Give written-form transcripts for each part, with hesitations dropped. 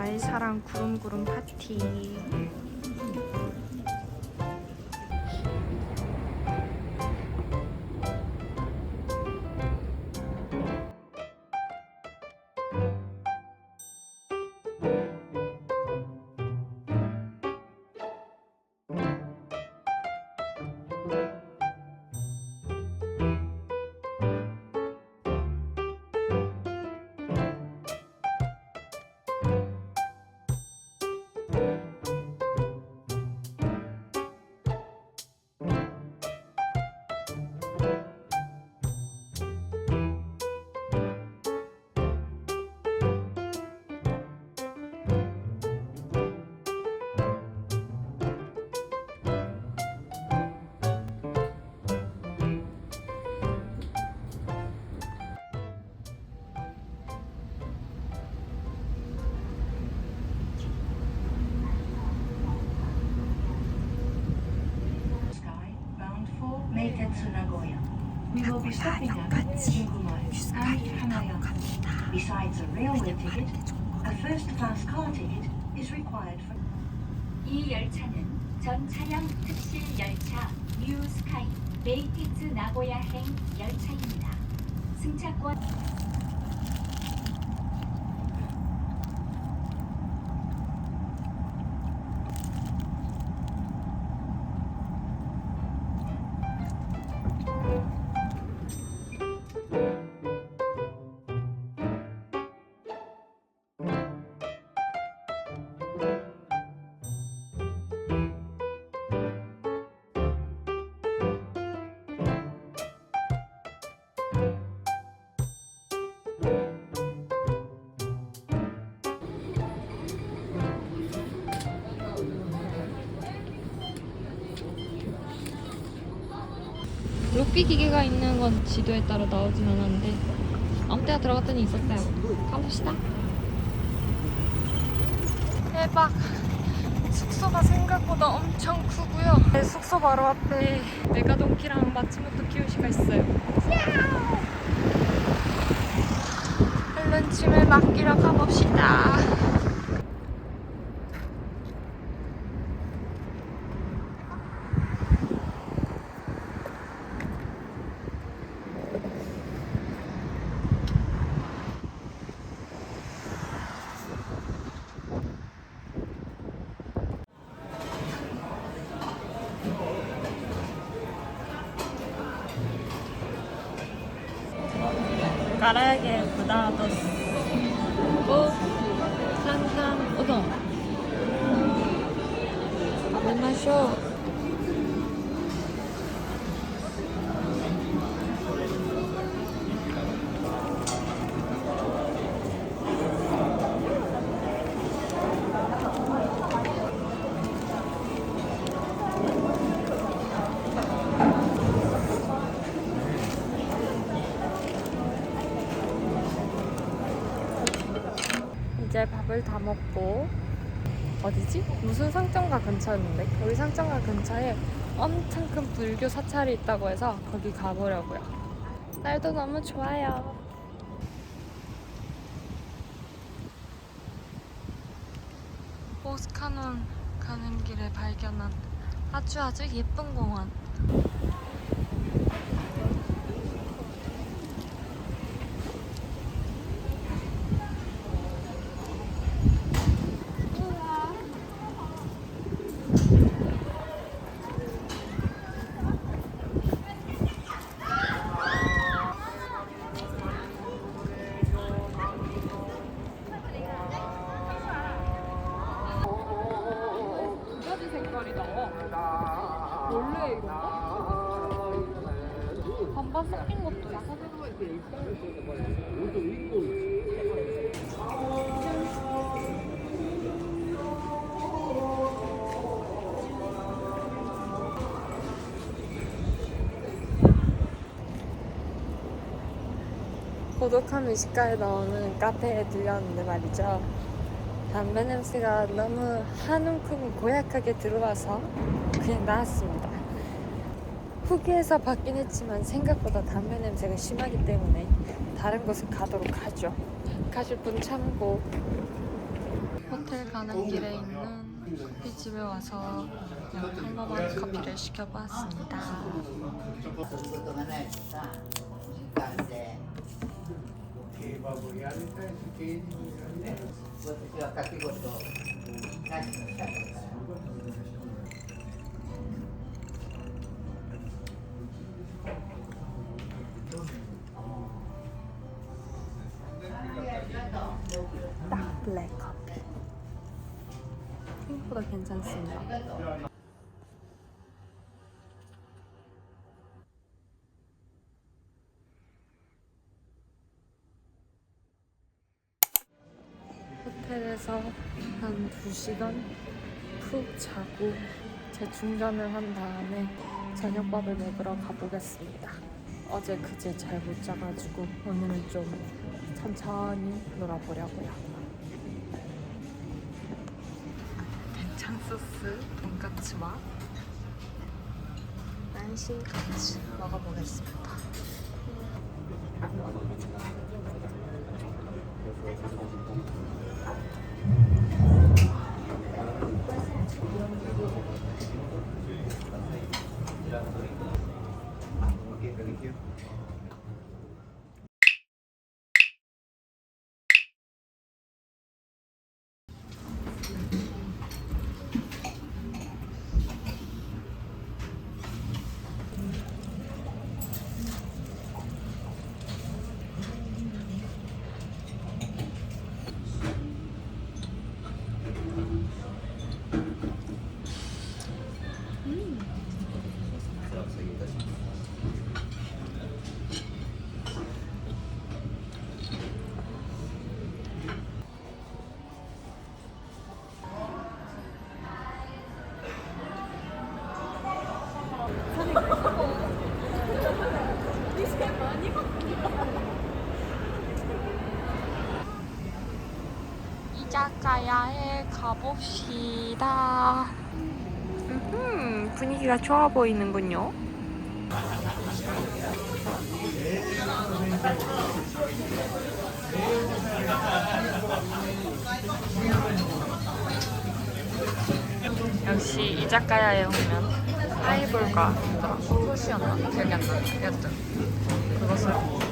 나의 사랑 구름구름 파티. Meitetsu Nagoya. We will be stopping at Shinjuku and Hanayama. Besides a railway ticket, a first-class car ticket is required for. 이 열차는 전 차량 특실 열차 뉴 스카이 메이티츠 나고야행 열차입니다. 승차권 록비 기계가 있는 건 지도에 따라 나오진 않았는데 아무 때나 들어갔더니 있었어요. 가봅시다. 대박! 숙소가 생각보다 엄청 크고요. 네, 숙소 바로 앞에 메가돈키랑 마츠모토 키요시가 있어요. 얼른 짐을 맡기러 가봅시다. 가라야게 부다도스 오 산산 우동 가보마쇼. 이제 밥을 다 먹고 어디지? 무슨 상점가 근처였는데 여기 상점가 근처에 엄청 큰 불교 사찰이 있다고 해서 거기 가보려고요. 날도 너무 좋아요. 오스카논 가는 길에 발견한 아주 예쁜 공원. 원래 이건가? 반반 섞인 것도 있어. 고독한 미식가에 나오는 카페에 들렸는데 말이죠. 담배 냄새가 너무 한 움큼은 고약하게 들어와서 그냥 나왔습니다. 후기에서 받긴 했지만 생각보다 담배 냄새가 심하기 때문에 다른 곳에 가도록 하죠. 가실 분 참고. 호텔 가는 길에 있는 커피집에 와서 그냥 평범한 커피를 시켜보았습니다. 딱 블랙 커피. 생각보다 괜찮습니다. 호텔에서 한 2시간 푹 자고 재충전을 한 다음에 저녁밥을 먹으러 가보겠습니다. 어제 그제 잘 못 자가지고 오늘은 좀 천천히 놀아보려고요. 된장 소스 돈까츠와 난시까츠 먹어보겠습니다. 이자카야에 가봅시다. 분위기가 좋아 보이는군요. 역시 이자카야에 오면 하이볼과 토시였나? 기억이 안 나네. 여튼 그것을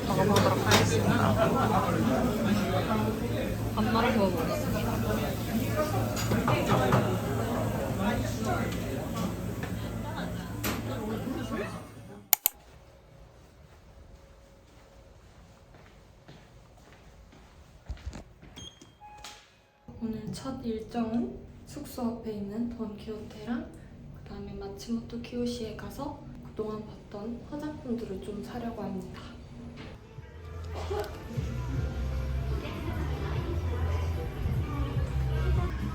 먹어보도록 하겠습니다. 밥 말아 먹어보겠습니다. 오늘 첫 일정은 숙소 앞에 있는 돈키호테랑 그 다음에 마츠모토 키요시에 가서 그동안 봤던 화장품들을 좀 사려고 합니다.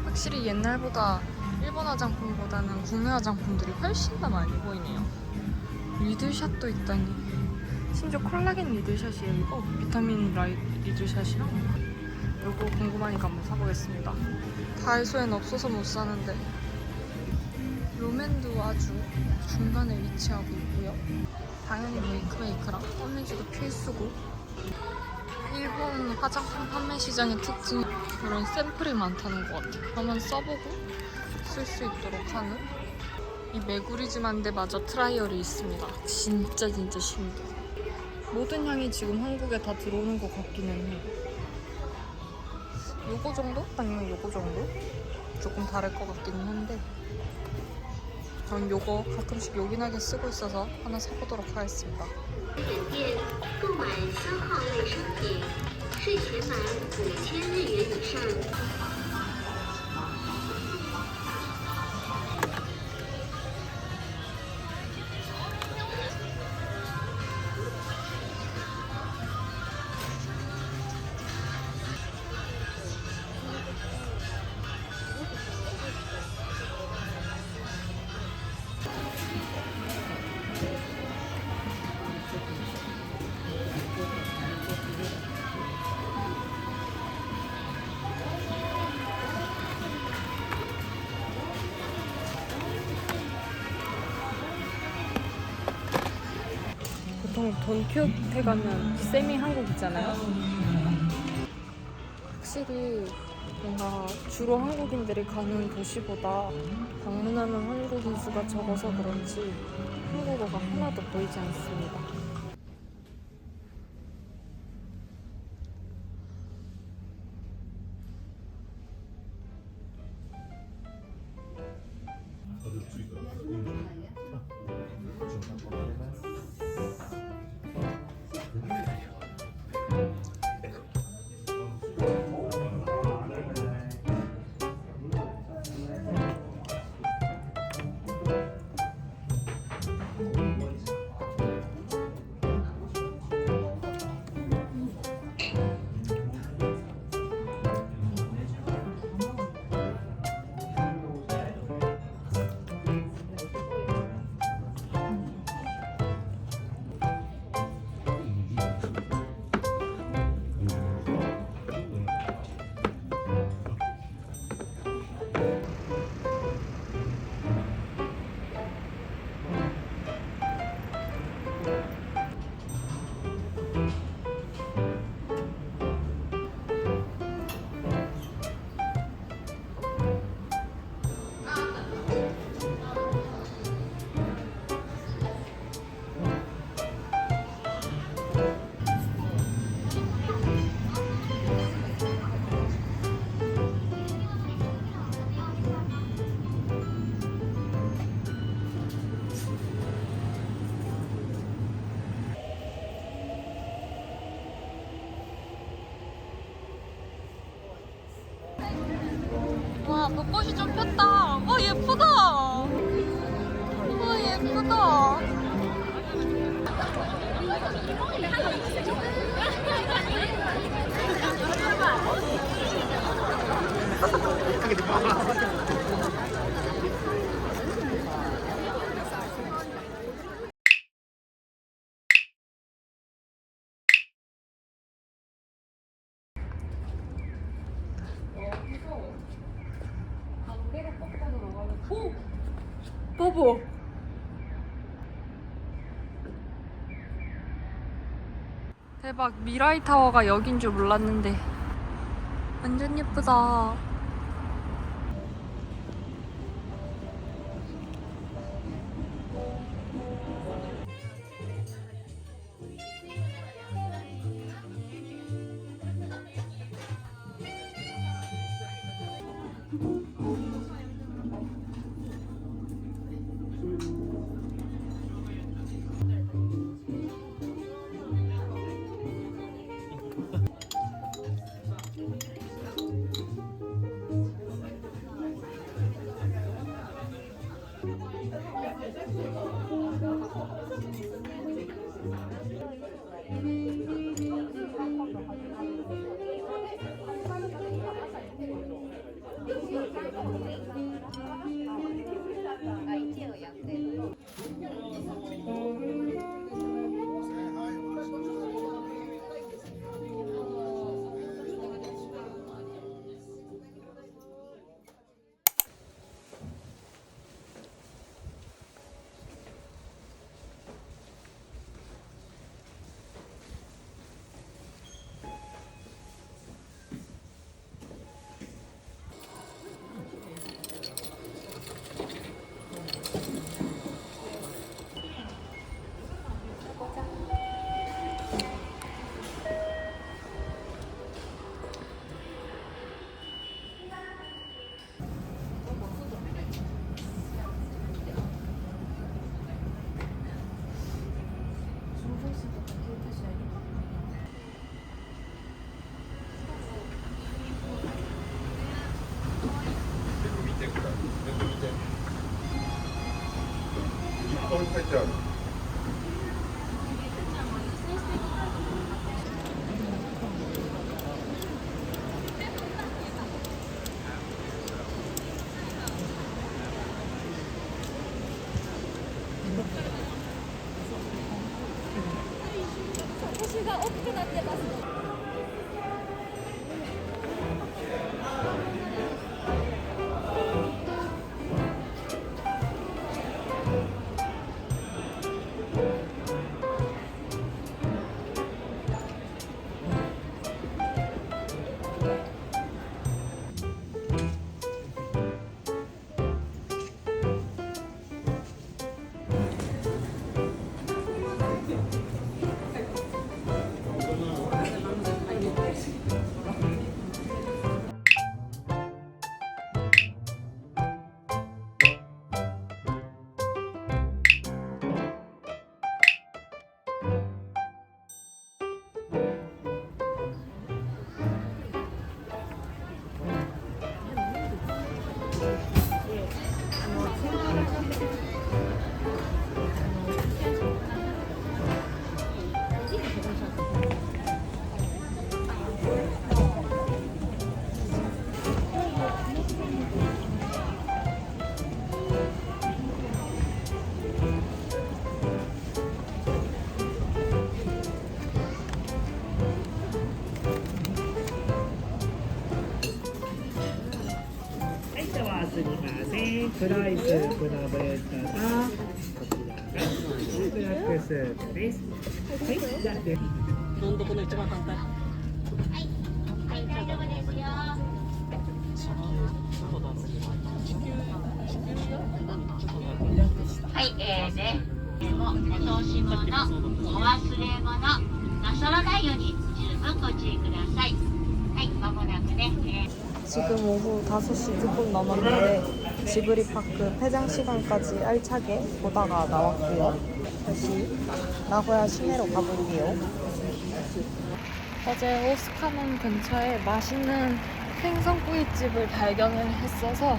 확실히 옛날보다 일본 화장품보다는 국내 화장품들이 훨씬 더 많이 보이네요. 리들샷도 있다니. 심지어 콜라겐 리들샷이에요. 이거 비타민 리들샷이랑 이거 궁금하니까 한번 사보겠습니다. 다이소엔 없어서 못 사는데 롬앤도 아주 중간에 위치하고 있고요. 당연히 메이크메이크랑 홈리즈도 필수고. 일본 화장품 판매 시장의 특징이 이런 샘플이 많다는 것 같아요. 한번 써보고 쓸 수 있도록 하는 이 메구리즘한데 마저 트라이얼이 있습니다. 진짜 신기해. 모든 향이 지금 한국에 다 들어오는 것 같기는 해요. 요거 정도? 아니면 요거 정도? 조금 다를 것 같기는 한데 전 요거 가끔씩 요긴하게 쓰고 있어서 하나 사보도록 하겠습니다. 店购买消耗类商品，税前满5000日元以上。 보통 돈키호테 가면 세미 한국이잖아요. 확실히 뭔가 주로 한국인들이 가는 도시보다 방문하는 한국인 수가 적어서 그런지 한국어가 하나도 보이지 않습니다. 와, 벚꽃이 좀 폈다. 예쁘다. 예쁘다. 봐봐. 대박, 미라이 타워가 여긴 줄 몰랐는데 완전 예쁘다. フライスープのブレッドと、こちらがブラックスープです。はい、じゃあでどんどこの一番反対。はい、で、お通し物、お忘れ物、なさらないように十分ご注意ください。はい、まもなくね。 지금 오후 5시 조금 넘었는데 지브리 파크 폐장 시간까지 알차게 보다가 나왔고요. 다시 나고야 시내로 가볼게요. 어제 오스카몬 근처에 맛있는 생선구이집을 발견을 했어서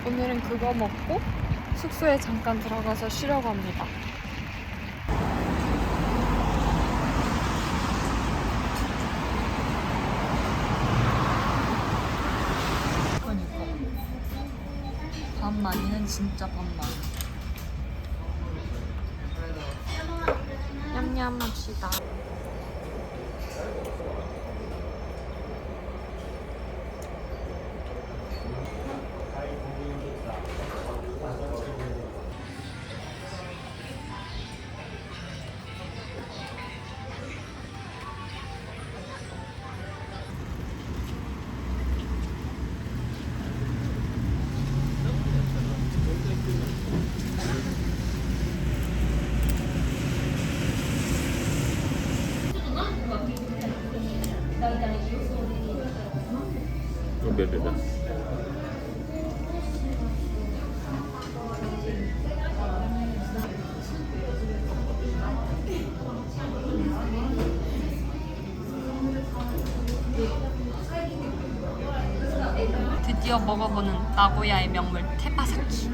오늘은 그거 먹고 숙소에 잠깐 들어가서 쉬려고 합니다. 반만이는 진짜 반만. 냠냠 합시다. 드디어 먹어보는 나고야의 명물 테바사키.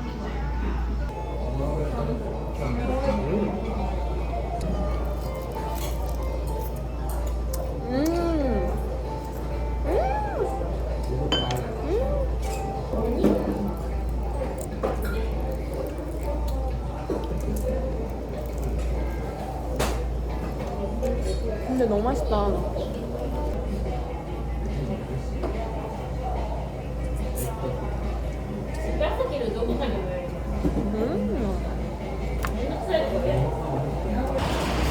근데 너무 맛있다.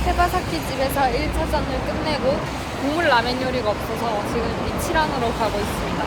테바사키 집에서 1차전을 끝내고 국물 라멘 요리가 없어서 지금 이치란으로 가고 있습니다.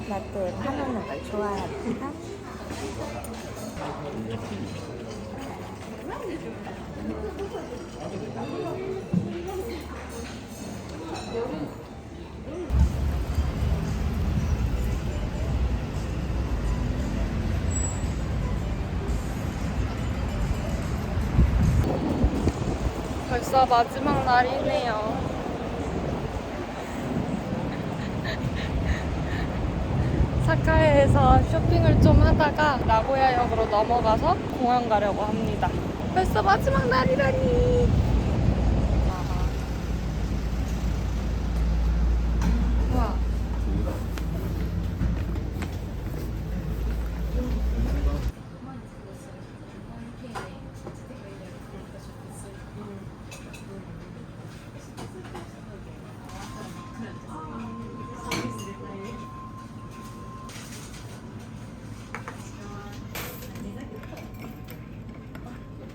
라떼 파는 걸 좋아합니다. 벌써 마지막 날이네요. 사카이에서 쇼핑을 좀 하다가 나고야역으로 넘어가서 공항 가려고 합니다. 벌써 마지막 날이라니. 우와.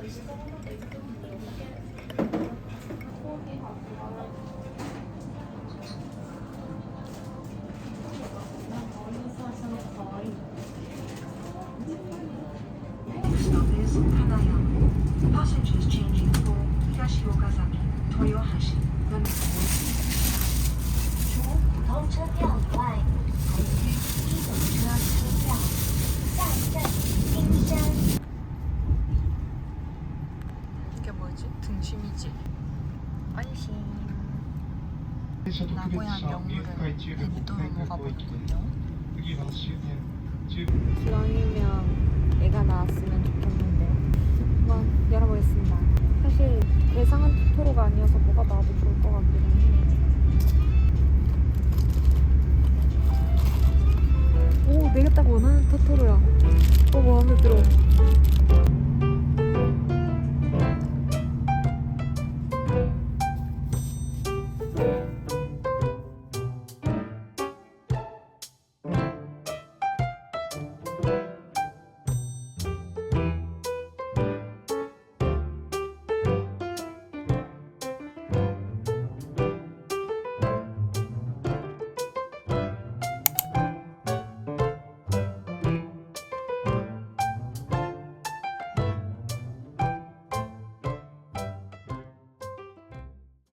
Next stop is Hanayama. Passengers changing for Higashi-Okazaki, Toyohashi, then 이게 뭐지? 등심이지? 안심. 나고야 명물을 베니토로 먹어보는군요. 기왕이면 애가 나왔으면 좋겠는데 한번 열어보겠습니다. 사실 대상은 토토로가 아니어서 뭐가 나와도 좋을 것 같기는 해요.